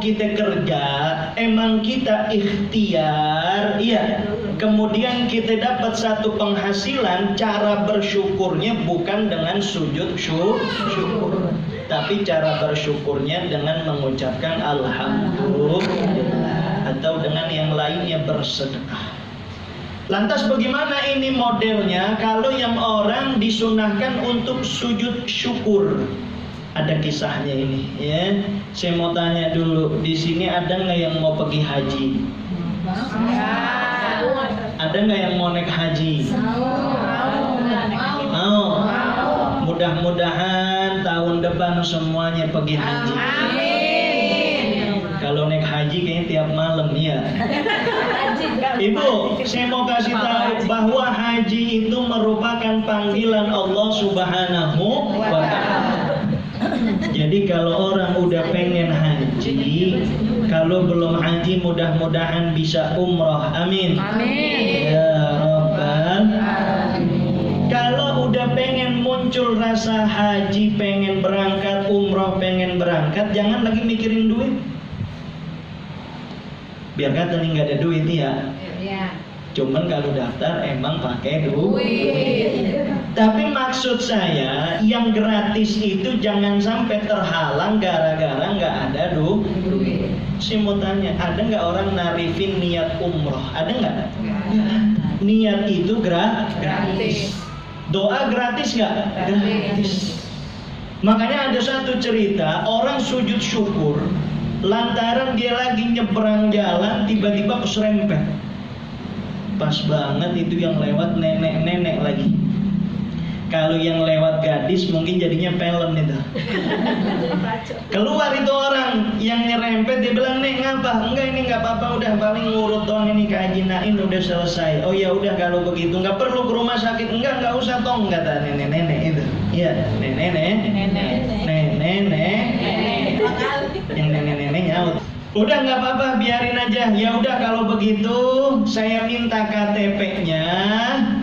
kita kerja, emang kita ikhtiar, iya. Kemudian kita dapat satu penghasilan, cara bersyukurnya bukan dengan sujud syukur, tapi cara bersyukurnya dengan mengucapkan alhamdulillah atau dengan yang lainnya bersedekah. Lantas bagaimana ini modelnya kalau yang orang disunahkan untuk sujud syukur? Ada kisahnya ini, ya. Saya mau tanya dulu, di sini ada nggak yang mau pergi haji? Ada nggak yang mau naik haji? Mau. Mudah-mudahan tahun depan semuanya pergi haji. Kalau naik haji kayaknya tiap malam ya. Ibu, saya mau kasih tahu bahwa haji itu merupakan panggilan Allah Subhanahu wa Ta'ala. Jadi kalau orang udah pengen haji, kalau belum haji mudah-mudahan bisa umroh. Amin. Amin. Ya Rabbal Alamin. Kalau udah pengen muncul rasa haji, pengen berangkat umroh, pengen berangkat, jangan lagi mikirin duit. Biar kata nih nggak ada duit ya. Cuman kalau daftar emang pakai duit. Tapi maksud saya yang gratis itu jangan sampai terhalang gara-gara nggak ada duit. Saya mau tanya, ada nggak orang narifin niat umroh? Ada nggak? Niat itu gratis. Doa gratis nggak? Gratis. Makanya ada satu cerita orang sujud syukur lantaran dia lagi nyebrang jalan tiba-tiba keserempet. Pas banget itu yang lewat nenek-nenek lagi. Kalau yang lewat gadis mungkin jadinya film itu. Keluar itu orang yang nyerempet, dia bilang, "Nek, ngapa?" "Enggak, ini enggak apa-apa, udah paling ngurut doang ini kajinain udah selesai." "Oh ya udah kalau begitu enggak perlu ke rumah sakit." "Enggak usah tong," kata nenek-nenek itu. Iya, nenek-nenek. Yang nenek-nenek nyaut. "Udah nggak apa-apa, biarin aja." "Ya udah kalau begitu saya minta KTP-nya.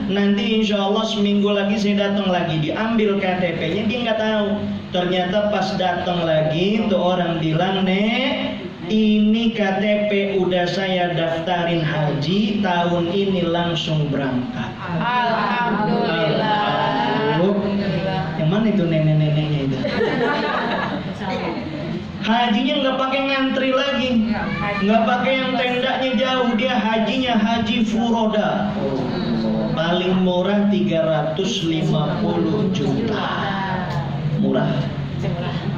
Nanti insya Allah seminggu lagi saya datang lagi." Diambil KTP-nya, dia nggak tahu. Ternyata pas datang lagi tuh orang bilang, "Nek, ini KTP udah saya daftarin haji, tahun ini langsung berangkat." Alhamdulillah. Yang mana itu nenek-neneknya itu? Hajinya nggak pakai ngantri lagi, nggak pakai yang tendanya jauh, dia hajinya haji furoda. Paling murah 350 juta. Murah.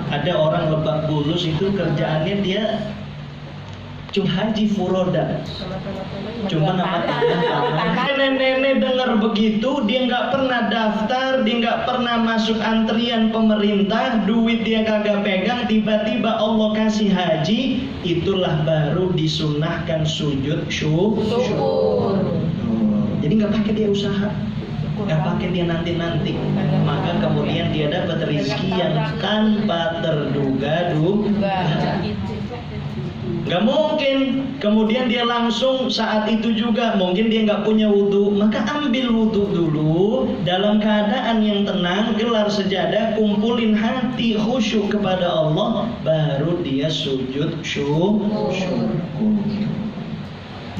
Ada orang Lebak Bulus itu kerjaannya dia cuma haji furoda. Cuma nama nenek-nenek dengar begitu, dia nggak pernah daftar, dia nggak pernah masuk antrian pemerintah, duit dia kagak pegang, tiba-tiba Allah kasih haji, itulah baru disunahkan sujud syukur. Jadi nggak pakai dia usaha, nggak pakai dia nanti-nanti, maka kemudian dia dapat rezeki yang tanpa terduga. Gak mungkin kemudian dia langsung saat itu juga, mungkin dia gak punya wudhu, maka ambil wudhu dulu dalam keadaan yang tenang, gelar sejadah, kumpulin hati khusyuk kepada Allah, baru dia sujud syukur.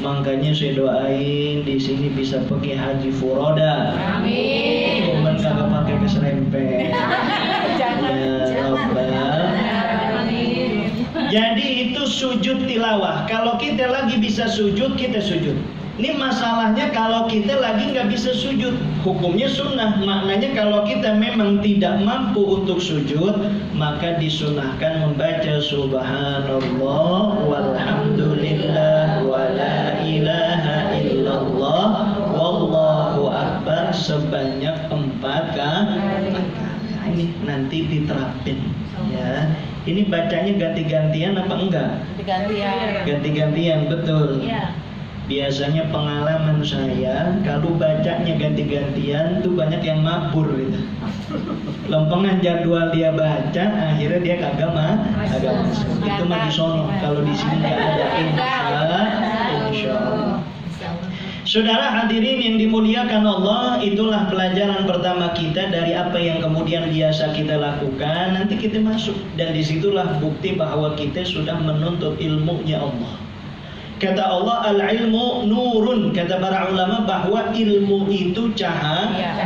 Makanya saya doain di sini bisa pergi haji furoda. Amin. Cuman kagak pakai keserempet. Jadi itu sujud tilawah. Kalau kita lagi bisa sujud, kita sujud. Ini masalahnya kalau kita lagi nggak bisa sujud, hukumnya sunnah. Maknanya kalau kita memang tidak mampu untuk sujud, maka disunahkan membaca subhanallah walhamdulillah wala ilaha illallah wallahu akbar sebanyak 4 kali. Ini nanti diterapin ya. Ini bacanya ganti-gantian apa enggak? Ganti-gantian, betul. Iya. Biasanya pengalaman saya kalau bacanya ganti-gantian tuh banyak yang mabur gitu. Lempengan jadwal dia baca, akhirnya dia kagak masuk. Itu mah di sono. Kalau di sini nggak ada insya Allah. Saudara hadirin yang dimuliakan Allah, itulah pelajaran pertama kita dari apa yang kemudian biasa kita lakukan. Nanti kita masuk, dan disitulah bukti bahwa kita sudah menuntut ilmunya Allah. Kata Allah, al-ilmu nurun. Kata para ulama bahwa ilmu itu cahaya.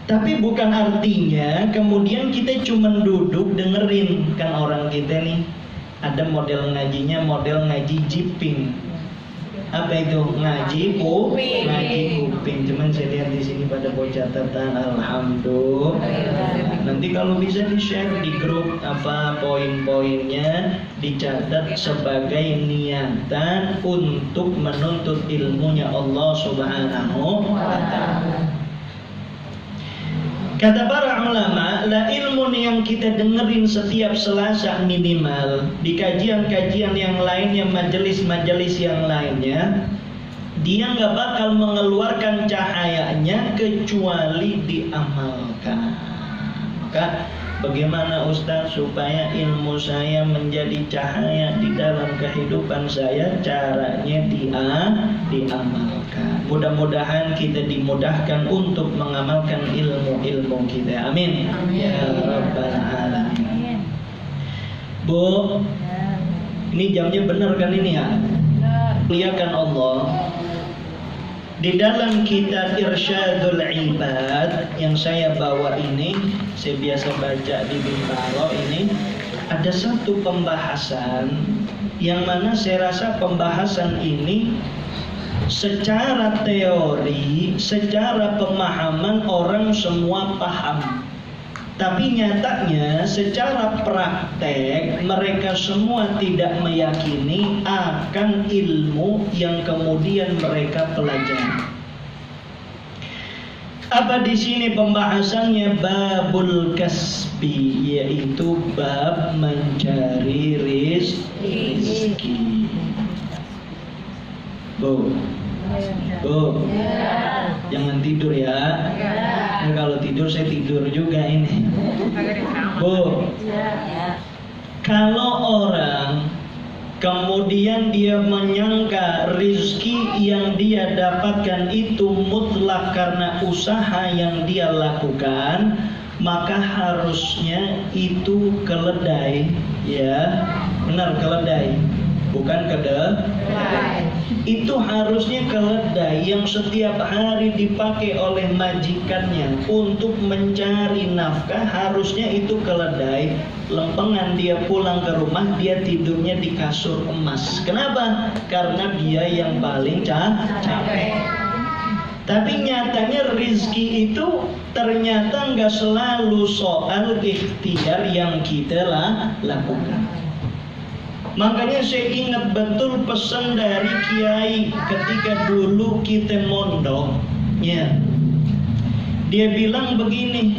Tapi bukan artinya kemudian kita cuma duduk dengerin. Kan orang kita nih ada model ngajinya, model ngaji jiping. Apa itu? Ngaji kuping. Cuman saya lihat di sini pada buat catatan, alhamdulillah. Nanti kalau bisa di-share di grup apa poin-poinnya, dicatat sebagai niatan untuk menuntut ilmunya Allah Subhanahu wa ta'ala. Kata para ulama, la ilmu yang kita dengerin setiap Selasa minimal di kajian-kajian yang lainnya, majelis-majelis yang lainnya, dia nggak bakal mengeluarkan cahayanya kecuali diamalkan. Maka bagaimana Ustaz supaya ilmu saya menjadi cahaya di dalam kehidupan saya? Caranya diamalkan. Mudah-mudahan kita dimudahkan untuk mengamalkan ilmu-ilmu kita. Amin. Ya Rabbal Alamin. Bu, ini jamnya benar kan ini ya? Muliakan Allah. Di dalam kitab Irsyadul Ibad yang saya bawa ini, saya biasa baca di Bintaro ini, ada satu pembahasan yang mana saya rasa pembahasan ini secara teori, secara pemahaman orang semua paham. Tapi nyatanya secara praktek mereka semua tidak meyakini akan ilmu yang kemudian mereka pelajari. Apa di sini pembahasannya? Babul kasbi, yaitu bab mencari rizki. Bu, jangan tidur ya. Nah, kalau tidur saya tidur juga ini. Bu, kalau orang kemudian dia menyangka rizki yang dia dapatkan itu mutlak karena usaha yang dia lakukan, maka harusnya itu keledai, ya, benar keledai, bukan kedelai. Itu harusnya keledai yang setiap hari dipakai oleh majikannya untuk mencari nafkah. Harusnya itu keledai lempengan, dia pulang ke rumah dia tidurnya di kasur emas. Kenapa? Karena dia yang paling capek. Tapi nyatanya rizki itu ternyata nggak selalu soal ikhtiar yang kita lakukan. Makanya saya ingat betul pesan dari Kiai ketika dulu kita mondok, ya. Dia bilang begini,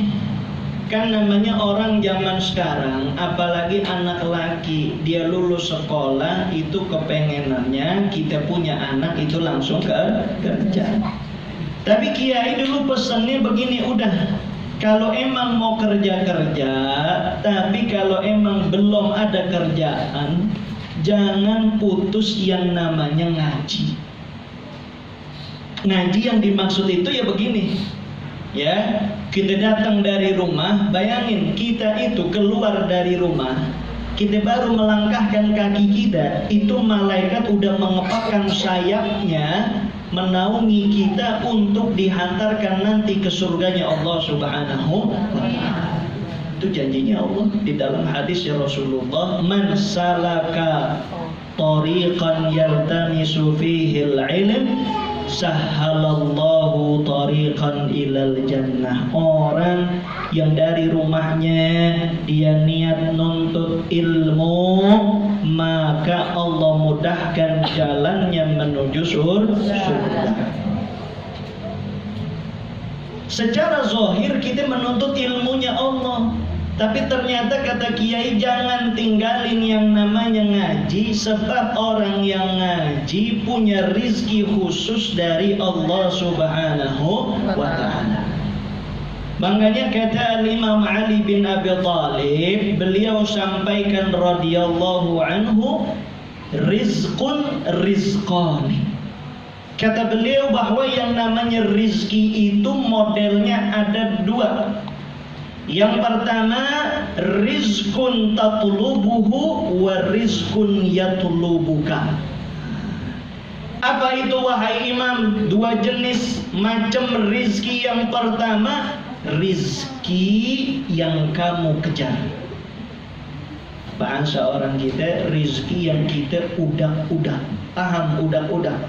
kan namanya orang zaman sekarang, apalagi anak laki, dia lulus sekolah itu kepengenannya kita punya anak itu langsung kerja. Tapi Kiai dulu pesannya begini, udah, kalau emang mau kerja, tapi kalau emang belum ada kerjaan, jangan putus yang namanya ngaji. Ngaji yang dimaksud itu ya begini, ya, kita datang dari rumah, bayangin kita itu keluar dari rumah, kita baru melangkahkan kaki kita, itu malaikat udah mengepakkan sayapnya menaungi kita untuk dihantarkan nanti ke surganya Allah Subhanahu wa ta'ala. Itu janjinya Allah di dalam hadis ya Rasulullah, man salaka tariqan yaltamisu fihi al-ilm sahhalallahu tariqan ilal jannah. Orang yang dari rumahnya dia niat nuntut ilmu, maka Allah mudahkan jalannya menuju surga. Secara zahir kita menuntut ilmunya Allah, tapi ternyata kata Kiai jangan tinggalin yang namanya ngaji, sebab orang yang ngaji punya rizki khusus dari Allah Subhanahu wa ta'ala. Makanya kata Imam Ali bin Abi Thalib, beliau sampaikan radhiyallahu anhu, rizqun rizqani. Kata beliau bahwa yang namanya rizki itu modelnya ada dua. Yang pertama, rizkun tatlubuhu wa rizkun yatlubuka. Apa itu wahai imam? Dua jenis macam rizki. Yang pertama, rizki yang kamu kejar. Bahasa orang kita, rizki yang kita udak-udak. Paham udak-udak?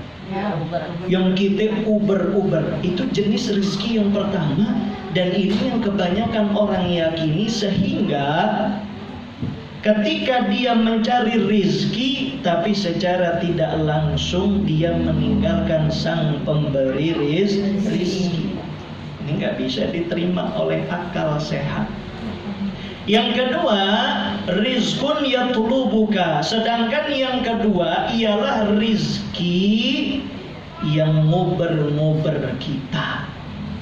Yang kita uber-uber. Itu jenis rizki yang pertama. Dan ini yang kebanyakan orang yakini, sehingga ketika dia mencari rizki, tapi secara tidak langsung dia meninggalkan sang pemberi rizki. Ini nggak bisa diterima oleh akal sehat. Yang kedua, rizkun yatlubuka. Sedangkan yang kedua ialah rizki yang ngober-ngober kita.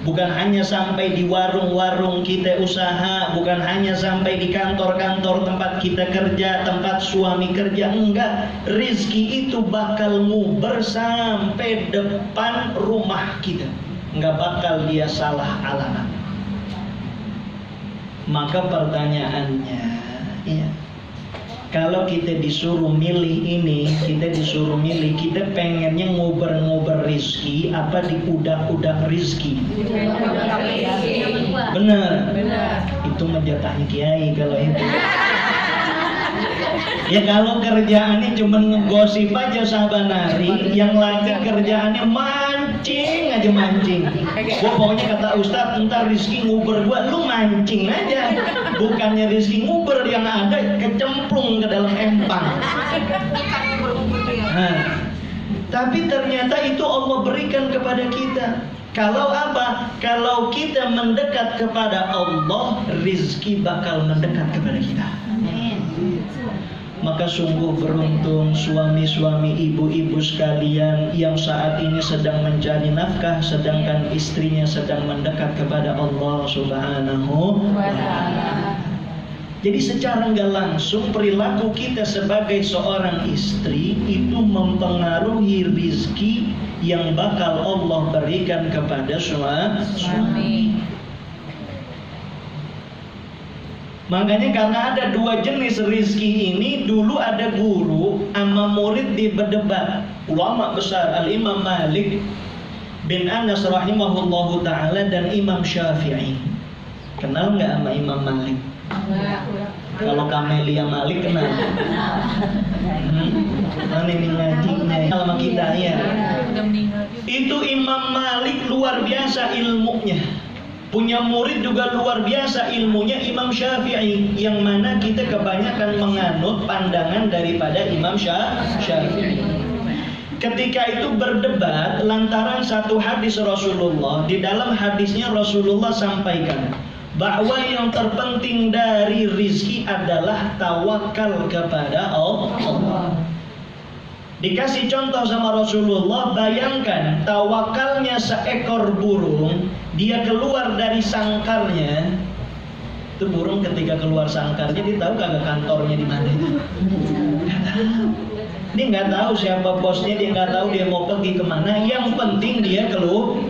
Bukan hanya sampai di warung-warung kita usaha, bukan hanya sampai di kantor-kantor tempat kita kerja, tempat suami kerja. Enggak, rizki itu bakal nguber sampai depan rumah kita. Enggak bakal dia salah alamat. Maka pertanyaannya, ya, kalau kita disuruh milih ini, kita pengennya ngober-ngober rizki apa diudak-udak rizki? Benar. Itu menjatahnya kiai kalau itu. Ya kalau kerjaannya cuma ngegosip aja sabanari, yang lagi kerjaannya mancing aja mancing. Gua pokoknya kata Ustadz, entar rizki nguber gua, lu mancing aja. Bukannya rizki nguber, yang ada kecemplung ke dalam empang. Tapi ternyata itu Allah berikan kepada kita. Kalau apa? Kalau kita mendekat kepada Allah, rizki bakal mendekat kepada kita. Maka sungguh beruntung suami-suami, ibu-ibu sekalian yang saat ini sedang mencari nafkah, sedangkan istrinya sedang mendekat kepada Allah Subhanahu wa ta'ala. Jadi secara nggak langsung perilaku kita sebagai seorang istri itu mempengaruhi rizki yang bakal Allah berikan kepada suami. Makanya karena ada dua jenis rizki ini, dulu ada guru sama murid di berdebat. Ulama besar Al-Imam Malik bin Anas rahimahullahu ta'ala dan Imam Syafi'i. Kenal nggak sama Imam Malik? Kalau Kamelia Malik kenal? Mana ini ngajinya sama kita ya? Itu Imam Malik luar biasa ilmunya. Punya murid juga luar biasa ilmunya Imam Syafi'i, yang mana kita kebanyakan menganut pandangan daripada Imam Syafi'i. Ketika itu berdebat lantaran satu hadis Rasulullah. Di dalam hadisnya Rasulullah sampaikan bahwa yang terpenting dari rizki adalah tawakal kepada Allah. Dikasih contoh sama Rasulullah, bayangkan tawakalnya seekor burung, dia keluar dari sangkarnya. Itu burung ketika keluar sangkarnya, dia tahu kagak kantornya di mana itu? Nggak tahu. Dia nggak tahu siapa bosnya, dia nggak tahu dia mau pergi kemana. Yang penting dia keluar.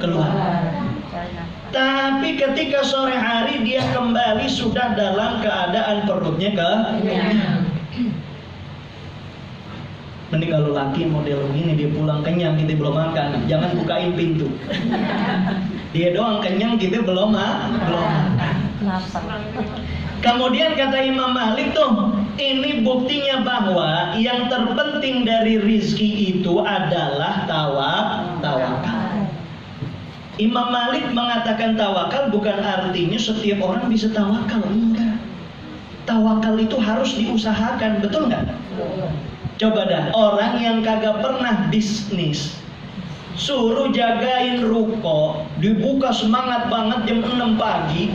Tapi ketika sore hari dia kembali sudah dalam keadaan perutnya kenyang. Mending kalau laki model begini, dia pulang kenyang, kita belum makan, jangan bukain pintu. Dia doang kenyang, kita belum makan. Kemudian kata Imam Malik tuh, ini buktinya bahwa yang terpenting dari rizki itu adalah tawakal. Imam Malik mengatakan tawakal bukan artinya setiap orang bisa tawakal, enggak. Tawakal itu harus diusahakan, betul nggak? Coba dah, orang yang kagak pernah bisnis, suruh jagain ruko, dibuka semangat banget jam 6 pagi.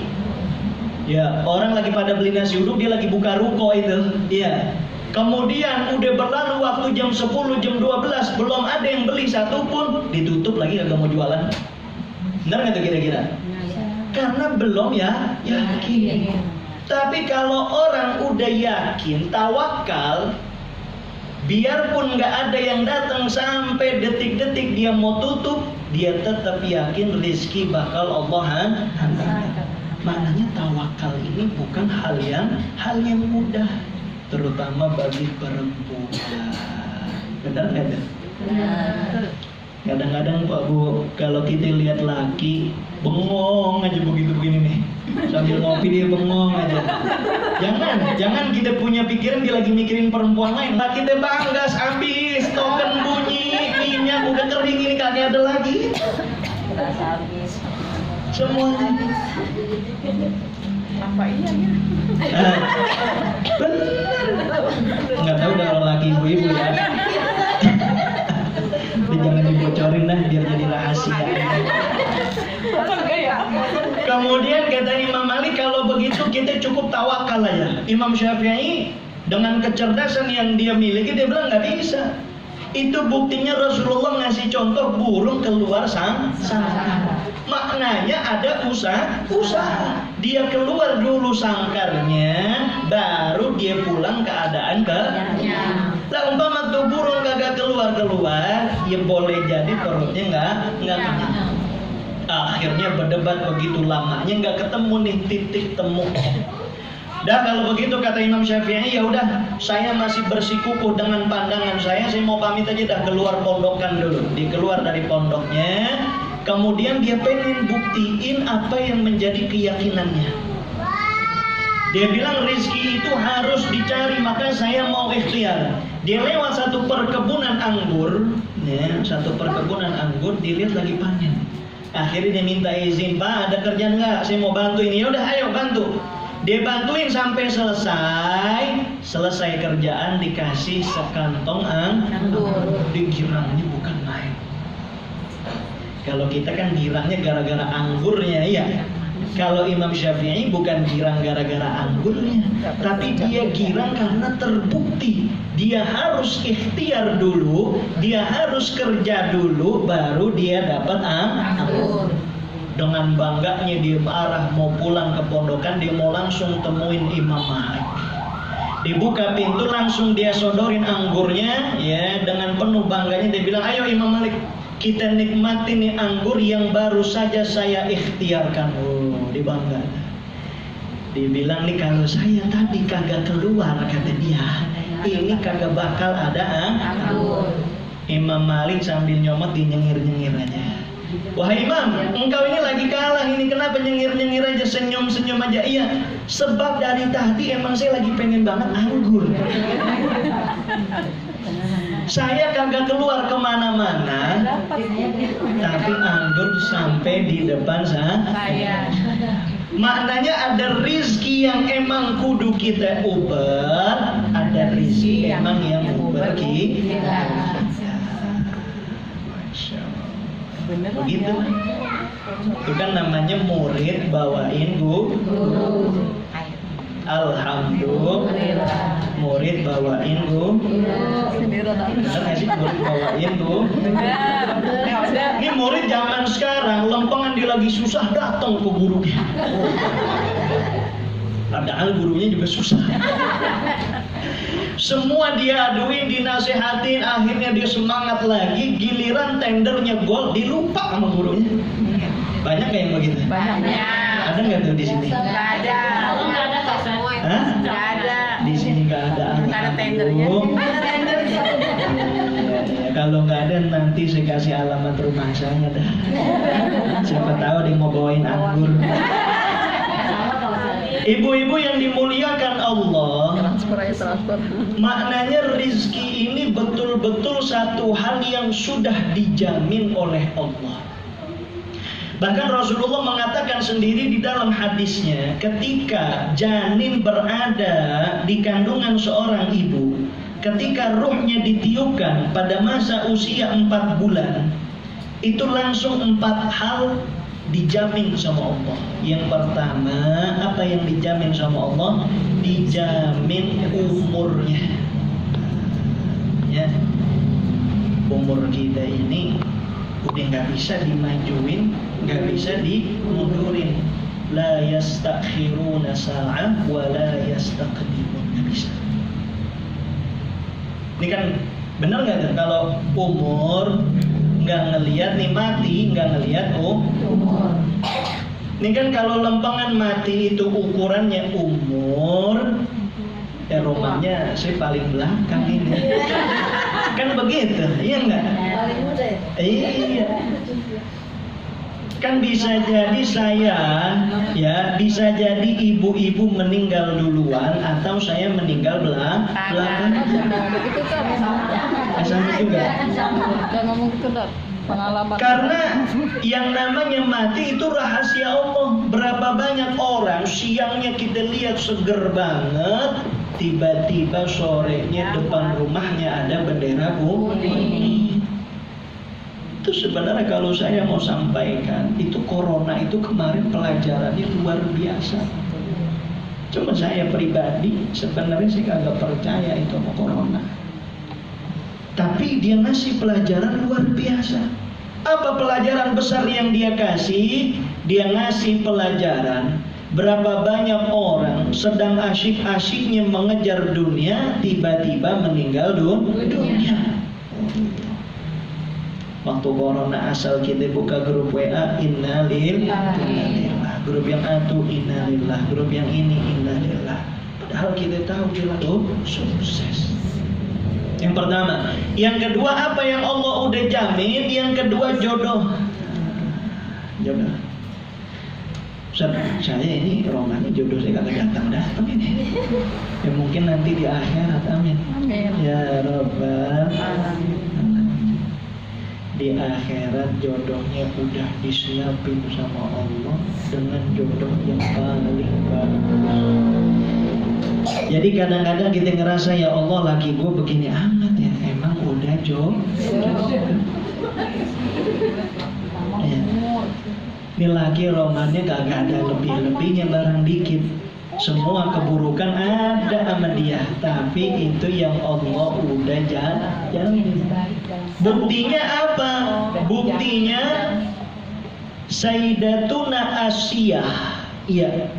Ya, orang lagi pada beli nasi uduk, dia lagi buka ruko itu. Ya. Kemudian udah berlalu waktu jam 10, jam 12, belum ada yang beli satupun, ditutup lagi kagak mau jualan. Benar nggak tuh kira-kira? Karena belum yakin. Tapi kalau orang udah yakin, tawakal, Biarpun nggak ada yang datang sampai detik-detik dia mau tutup, dia tetap yakin rezeki bakal Allah hantar. Maknanya tawakal ini bukan hal yang mudah, terutama bagi perempuan. Benar nggak? Kadang-kadang Pak Bu, kalau kita lihat laki bengong aja begini nih, sambil ngopi dia bengong aja. Jangan kita punya pikiran dia lagi mikirin perempuan lain. Laki dia banggas habis, token bunyi, minyak udah kering ini kagak ada lagi. Semuanya. Apa iya ya? Benar. Nggak tahu dah kalau laki ibu-ibu ya. Jangan dibocorin dah biar jadi rahasia. Kemudian kata Imam Malik, kalau begitu kita cukup tawakal aja. Imam Syafi'i dengan kecerdasan yang dia miliki, dia bilang nggak bisa. Itu buktinya Rasulullah ngasih contoh burung keluar sangkar. Maknanya ada usaha. Dia keluar dulu sangkarnya, baru dia pulang keadaan Lah umpama tuh burung kagak keluar, ya boleh jadi perutnya nggak kenyang. Akhirnya berdebat begitu lamanya nggak ketemu nih titik temu. Dah kalau begitu kata Imam Syafi'i, ya udah saya masih bersikukuh dengan pandangan saya mau pamit aja dah keluar pondokan dulu. Dia keluar dari pondoknya, kemudian dia pengen buktiin apa yang menjadi keyakinannya. Dia bilang rezeki itu harus dicari, maka saya mau ikhtiar. Dia lewat satu perkebunan anggur, dilihat lagi panen. Akhirnya dia minta izin, Pak ada kerjaan nggak? Saya mau bantu ini. Ya udah, ayo bantu. Dia bantuin sampai selesai kerjaan, dikasih sekantong anggur. Dia girangnya bukan main. Kalau kita kan girangnya gara-gara anggurnya, ya. Kalau Imam Syafi'i bukan girang gara-gara anggurnya, tapi dia girang karena terbukti dia harus ikhtiar dulu, dia harus kerja dulu, baru dia dapat anggur. Dengan bangganya dia arah mau pulang ke pondokan, dia mau langsung temuin Imam Malik. Dibuka pintu, langsung dia sodorin anggurnya, ya, dengan penuh bangganya dia bilang, ayo Imam Malik, kita nikmati nih anggur yang baru saja saya ikhtiarkan. Dibangga. Dibilang nih kalau saya tadi kagak keluar, kata dia, ini kagak bakal ada anggur. Imam Malik sambil nyomot dinyengir-nyengir aja. Wahai Imam, engkau ini lagi kalah, ini kenapa nyengir-nyengir aja, senyum-senyum aja? Iya, sebab dari tadi emang saya lagi pengen banget anggur. Saya kagak keluar kemana-mana, tapi anggur sampai di depan saya. Maknanya ada rizki yang emang kudu kita uber, ada rizki emang yang uber kita. Begitu. Itu kan namanya murid bawain guru. Alhamdulillah, murid bawain guru. Bener nggak sih murid bawain guru? Ini murid zaman sekarang lempengan dia lagi susah datang ke gurunya. Padahal gurunya juga susah. Semua dia aduin, dinasehatin, akhirnya dia semangat lagi. Giliran tendernya gol, dilupa sama gurunya. Banyak nggak yang begitu? Banyak. Ada nggak tuh di sini? Nggak ada. Nggak ada kok semua. Hah? Nggak ada. Di sini nggak ada. Nggak ada tendernya. Kalau nggak ada nanti saya kasih alamat rumah saya dah. Siapa tahu dia mau bawain anggur. Ibu-ibu yang dimuliakan Allah, maknanya rizki ini betul-betul satu hal yang sudah dijamin oleh Allah. Bahkan Rasulullah mengatakan sendiri di dalam hadisnya, ketika janin berada di kandungan seorang ibu, ketika ruhnya ditiupkan pada masa usia 4 bulan, itu langsung 4 hal dijamin sama Allah. Yang pertama, apa yang dijamin sama Allah? Dijamin umurnya. Ya, umur kita ini udah nggak bisa dimajuin, nggak bisa dimundurin. La yastakhiruna sa'ah wa la yastaqdimun. Nggak bisa. Ini kan benar nggak tuh kalau umur nggak ngelihat nih mati, nggak ngelihat umur. Ini kan kalau lempengan mati itu ukurannya umur, ya romannya saya paling belakang ini. Kan begitu, iya nggak? Paling muda ya? Iya. Kan bisa jadi saya, ya bisa jadi ibu-ibu meninggal duluan atau saya meninggal belakangan. Begitu kan sama. Sama juga. Jangan ngomong gitu dok. Pengalaman. Karena yang namanya mati itu rahasia Allah. Berapa banyak orang siangnya kita lihat seger banget, tiba-tiba sorenya depan rumahnya ada bendera kuning. Itu sebenarnya kalau saya mau sampaikan, itu corona itu kemarin pelajarannya luar biasa. Cuma saya pribadi sebenarnya saya kagak percaya itu sama corona. Tapi dia ngasih pelajaran luar biasa. Apa pelajaran besar yang dia kasih? Dia ngasih pelajaran berapa banyak orang sedang asyik-asyiknya mengejar dunia, tiba-tiba meninggal dunia. Waktu corona asal kita buka grup WA innalillah, grup yang atu innalillah, grup yang ini innalillah. Padahal kita tahu dia tuh sukses. Yang pertama, yang kedua apa yang Allah udah jamin? Yang kedua jodoh. Jodoh. Saya ini romannya jodoh saya kagak datang ini. Ya mungkin nanti di akhirat, amin. Ya Rabbal alamin. Di akhirat jodohnya udah disiapin sama Allah dengan jodoh yang paling bagus. Jadi kadang-kadang kita ngerasa ya Allah laki gue begini amat ya, emang udah jodoh. Ya. Ini laki romannya kagak ada lebih-lebihnya barang dikit. Semua keburukan ada sama dia, tapi itu yang Allah udah jamin. Buktinya apa? Buktinya Sayyidatuna Asiyah, ya,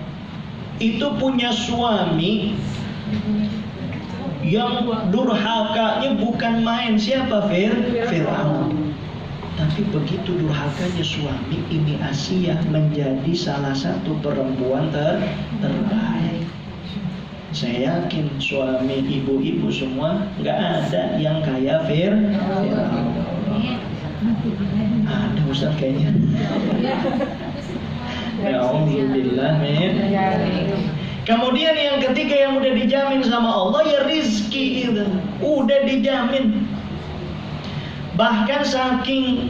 itu punya suami yang durhakanya bukan main. Siapa? Fir'aun. Tapi begitu durhakanya suami ini, Asiyah menjadi salah satu perempuan terbaik. Saya yakin suami ibu-ibu semua nggak ada yang kayak Fir'aun. Ada Ustaz kayaknya. Alhamdulillah, men. Kemudian yang ketiga yang udah dijamin sama Allah ya rizki itu udah dijamin. Bahkan saking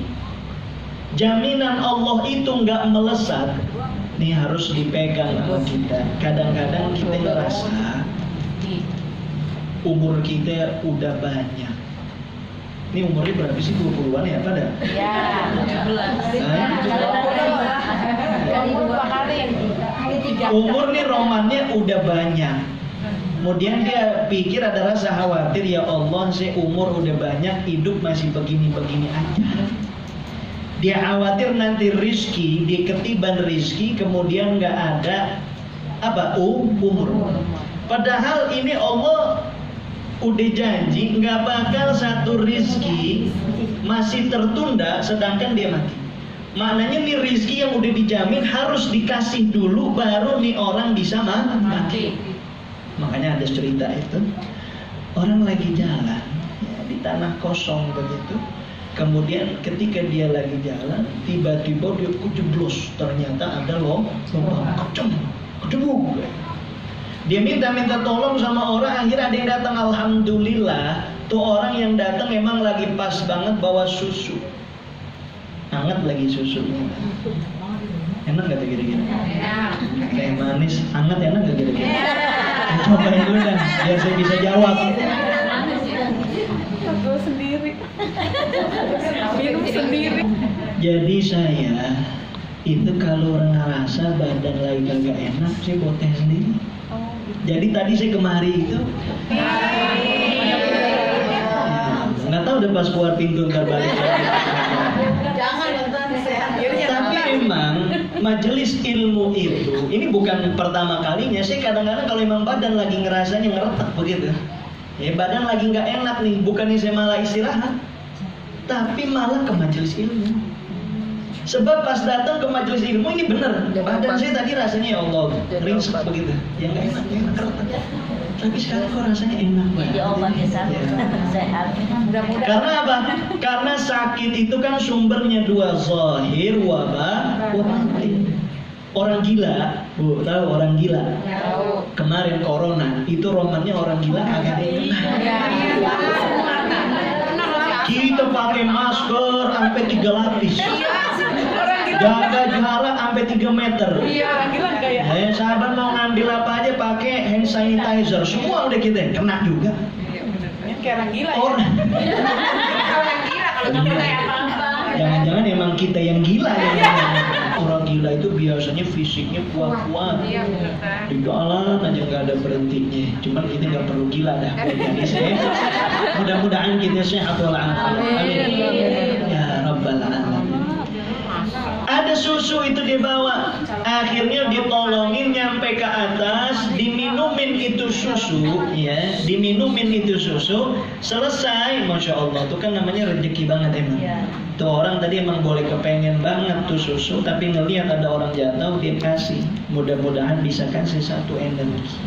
jaminan Allah itu nggak melesat, ini harus dipegang sama kita. Kadang-kadang kita ngerasa umur kita udah banyak. Ini umurnya berapa sih? 20-an ya pada? Ya, 17. Umur nih romannya udah banyak. Kemudian dia pikir ada rasa khawatir, ya Allah saya umur udah banyak, hidup masih begini-begini aja. Dia khawatir nanti rizki, dia ketiban rizki, kemudian nggak ada apa umur. Padahal ini Allah udah janji nggak bakal satu rizki masih tertunda sedangkan dia mati. Maknanya nih rizki yang udah dijamin harus dikasih dulu baru nih orang bisa mati. Makanya ada cerita itu, orang lagi jalan ya, di tanah kosong begitu. Kemudian ketika dia lagi jalan, tiba-tiba dia kejeblos, ternyata ada lubang kecebur. Dia minta tolong sama orang, akhirnya ada yang datang. Alhamdulillah, tuh orang yang datang emang lagi pas banget bawa susu, hangat lagi susunya. Enak gak tuh kira-kira? Kayak manis, hangat enak gak kira-kira? Cobain dulu dah, biar saya bisa jawab. Gue sendiri. Minum sendiri. Jadi saya itu kalau orang ngerasa badan lagi kagak enak, saya bawa teh sendiri. Jadi tadi saya kemari itu nggak tahu udah pas keluar pintu ntar balik lagi. Jangan nonton sehat. Tapi memang majelis ilmu itu ini bukan pertama kalinya. Saya kadang-kadang kalau memang badan lagi ngerasanya ngeretak begitu, Ya badan lagi nggak enak nih, bukannya saya malah istirahat, tapi malah ke majelis ilmu. Sebab pas datang ke majelis ilmu ini bener, badan saya tadi rasanya ya Allah ringsek begitu, ya nggak enak, keretak. Tapi sekarang kok rasanya enak banget. Jadi obatnya sehat. Mudah-mudahan. Karena apa? Karena sakit itu kan sumbernya dua, zahir wa batin. Orang gila, Bu, tahu orang gila? Tahu. Kemarin corona, itu romannya orang gila agak enak. Kita pakai masker sampai 3 lapis. Jaga jarak sampai 3 meter. Iya, orang gila kayak. Sahabat mau ngambil apa aja pakai hand sanitizer, semua udah kita kena juga. Iya benar. Ini kayak orang gila ya. Orang Orang gila kalau nggak boleh apa-apa. jangan-jangan emang kita yang gila ya. Orang gila itu biasanya fisiknya kuat-kuat. Iya benar kan. Di jalan aja nggak ada berhentinya. Cuman kita nggak perlu gila dah. Jadi saya mudah-mudahan kita sehat walafiat. Amin. Ya Rabbal Alamin. Ada susu itu dibawa, akhirnya ditolongin nyampe ke atas, diminumin itu susu, ya, diminumin itu susu, selesai, masya Allah, itu kan namanya rezeki banget emang. Tuh orang tadi emang boleh kepengen banget tuh susu, tapi ngelihat ada orang jatuh dia kasih, mudah-mudahan bisa kasih satu energi.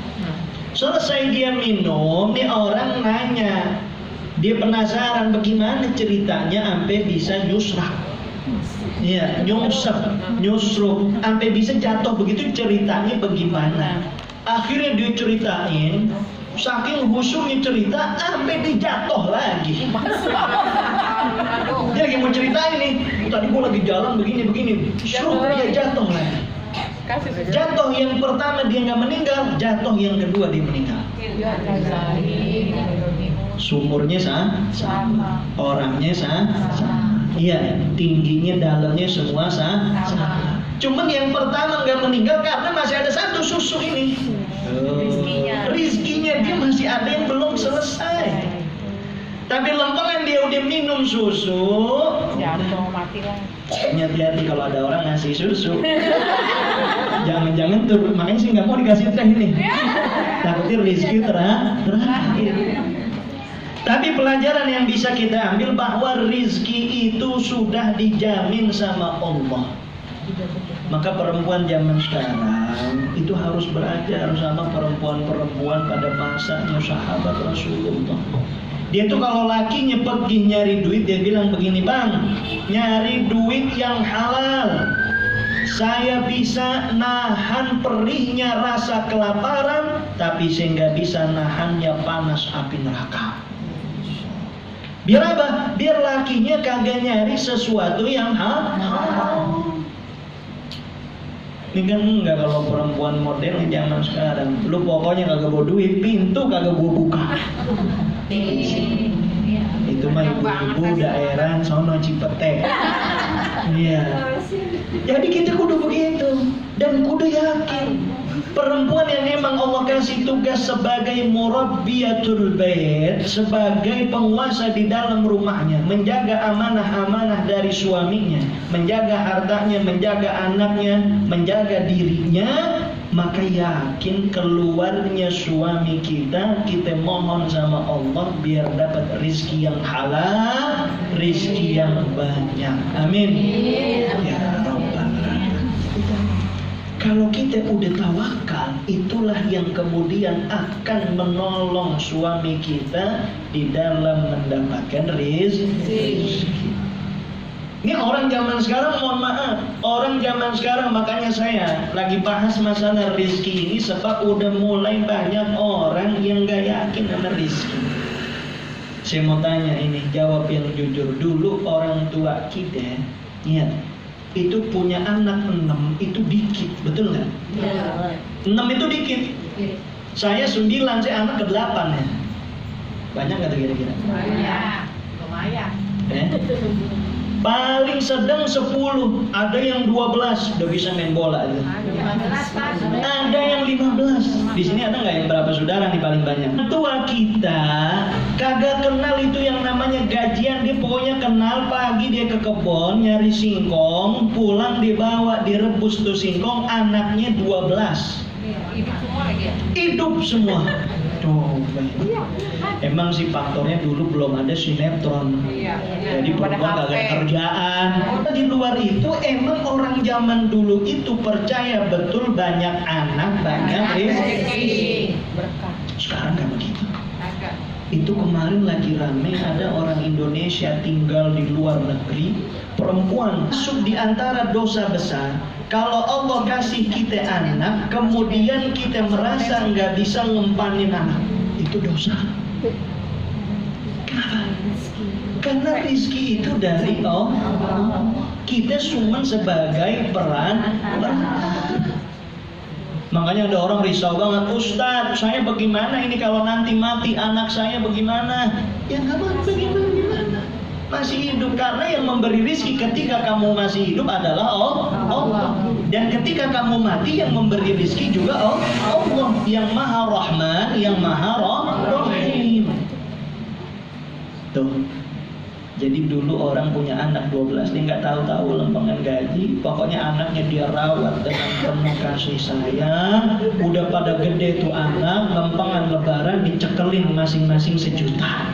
Selesai dia minum, nih orang nanya, dia penasaran bagaimana ceritanya sampai bisa nyusrah. Iya, nyusruk, sampai bisa jatuh begitu, ceritanya bagaimana? Akhirnya dia ceritain, saking khusyuknya cerita, sampai dia jatuh lagi. Dia lagi mau ceritain nih, tadi gua lagi jalan begini, sruk dia jatuh lagi. Jatuh yang pertama dia nggak meninggal, jatuh yang kedua dia meninggal. Sumurnya sama, orangnya sama. Iya, tingginya, dalamnya semua sama. Cuman yang pertama nggak meninggal karena masih ada satu susu ini. Rizkinya dia masih ada yang belum selesai. Tapi lempengan dia udah minum susu. Jatuh mati lah. Hati-hati kalau ada orang ngasih susu. Jangan-jangan tuh, makanya sih nggak mau dikasih teh ini. Takutnya rizki terakhir. Tapi pelajaran yang bisa kita ambil bahwa rizki itu sudah dijamin sama Allah. Maka perempuan zaman sekarang itu harus belajar sama perempuan-perempuan pada masanya sahabat Rasulullah. Dia tuh kalau lakinya pergi nyari duit, dia bilang begini, bang, nyari duit yang halal. Saya bisa nahan perihnya rasa kelaparan, tapi saya nggak bisa nahannya panas api neraka. Biar apa? Biar lakinya kagak nyari sesuatu yang halal. Ini kan enggak kalau perempuan modern zaman sekarang. Lu pokoknya kagak bawa duit, pintu kagak gua buka. Itu mah ibu-ibu daerah sono Cipete. Iya. Jadi kita kudu begitu dan kudu yakin. Perempuan yang memang Allah kasih tugas sebagai murabbiyatul bait, sebagai penguasa di dalam rumahnya, menjaga amanah-amanah dari suaminya, menjaga hartanya, menjaga anaknya, menjaga dirinya, maka yakin keluarnya suami kita mohon sama Allah biar dapat rizki yang halal, rizki yang banyak. Amin. Ya Rabbal Alamin. Kalau kita udah tawakal, itulah yang kemudian akan menolong suami kita di dalam mendapatkan rezeki. Ini orang zaman sekarang, mohon maaf, orang zaman sekarang, makanya saya lagi bahas masalah rezeki ini sebab udah mulai banyak orang yang gak yakin sama rezeki. Saya mau tanya ini, jawab yang jujur. Dulu orang tua kita, ya, itu punya anak 6 itu dikit, betul nggak? Ya. 6 itu dikit. Saya 9, saya anak ke-8 ya. Banyak nggak tuh kira-kira? Lumayan. Paling sedang 10, ada yang 12 udah bisa main bola itu. Ada yang 15. Di sini ada nggak yang berapa saudara nih paling banyak? Tua kita kagak kenal itu yang namanya gajian, dia pokoknya kenal pagi dia ke kebun nyari singkong, pulang dibawa direbus tuh singkong, anaknya 12. Hidup semua lagi ya? Hidup semua. Coba. Emang sih faktornya dulu belum ada sinetron. Iya. Jadi perempuan gak ada kerjaan. Di luar itu emang orang zaman dulu itu percaya betul banyak anak, banyak rezeki. Berkah. Sekarang gak begitu. Agak. Itu kemarin lagi rame, ada orang Indonesia tinggal di luar negeri, perempuan masuk di antara dosa besar. Kalau Allah kasih kita anak, kemudian kita merasa nggak bisa ngempanin anak, itu dosa. Kenapa? Karena rezeki itu dari Allah. Kita cuma sebagai peran. Makanya ada orang risau banget, Ustadz, saya bagaimana ini kalau nanti mati anak saya bagaimana? Ya nggak mau bagaimana? Masih hidup, karena yang memberi rezeki ketika kamu masih hidup adalah Allah. Dan ketika kamu mati yang memberi rezeki juga Allah, yang Maha Rahman, yang Maha Rahim. Tuh. Jadi dulu orang punya anak 12, dia nggak tahu-tahu lempengan gaji, pokoknya anaknya dia rawat dengan penuh kasih sayang. Udah pada gede tuh anak, lempengan lebaran dicekelin masing-masing 1 juta.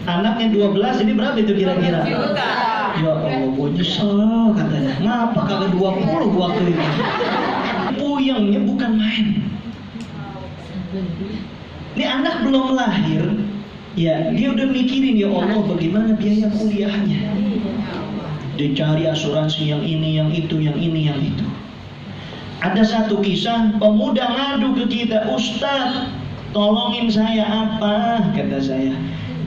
Anaknya 12, jadi berapa itu kira-kira? Ya Allah, gue nyesel katanya. Ngapa kagak 20 waktu itu? Puyengnya bukan main. Ini anak belum lahir. Ya, dia udah mikirin, ya Allah bagaimana biaya kuliahnya. Dia cari asuransi yang ini, yang itu, yang ini, yang itu. Ada satu kisah, pemuda ngadu ke kita, Ustadz, tolongin saya apa? Kata saya,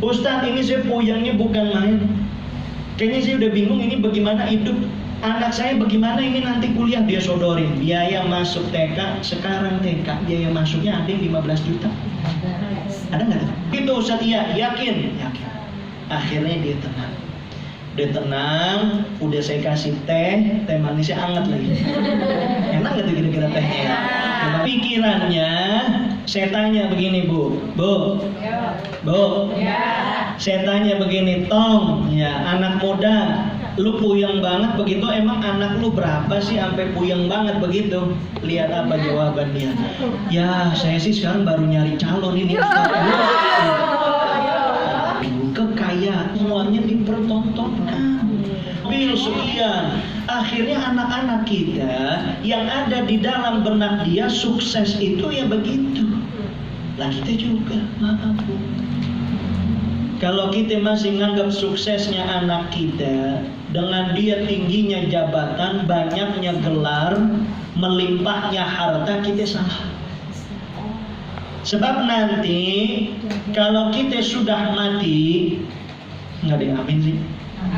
Ustadz ini saya puyengnya bukan main. Kayaknya saya udah bingung ini bagaimana hidup. Anak saya bagaimana ini nanti kuliah. Dia sodorin, biaya masuk TK, sekarang TK, biaya masuknya ada yang 15 juta. Ada nggak tuh? Itu Ustaz, iya, yakin. Akhirnya dia tenang. Dia tenang, udah saya kasih teh manisnya hangat lagi. Enak nggak tuh kira-kira tehnya? Nah, pikirannya, saya tanya begini, Bu, saya tanya begini, Tong, ya anak muda, lu puyeng banget begitu, emang anak lu berapa sih sampai puyeng banget begitu? Lihat apa jawaban dia. Ya saya sih sekarang baru nyari calon ini. Kekayaan semuanya dipertontonkan. Bil sekian. Akhirnya anak-anak kita yang ada di dalam benak dia sukses itu ya begitu. Lah kita juga maaf. Kalau kita masih nganggap suksesnya anak kita dengan dia tingginya jabatan, banyaknya gelar, melimpahnya harta, kita salah. Sebab nanti kalau kita sudah mati, nggak ada yang amin sih.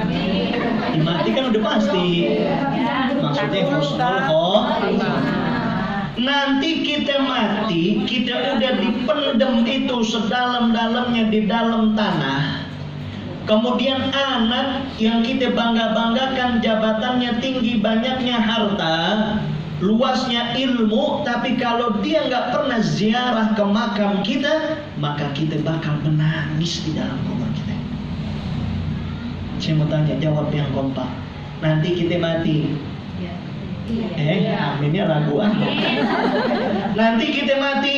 Amin. Mati kan udah pasti. Maksudnya husnul khotimah. Nanti kita mati, kita udah dipendem itu sedalam-dalamnya di dalam tanah. Kemudian anak yang kita bangga-banggakan jabatannya tinggi, banyaknya harta, luasnya ilmu, tapi kalau dia nggak pernah ziarah ke makam kita, maka kita bakal menangis di dalam kubur kita. Saya mau tanya, jawab yang kompak. Nanti kita mati. Aminnya ragu. Nanti kita mati.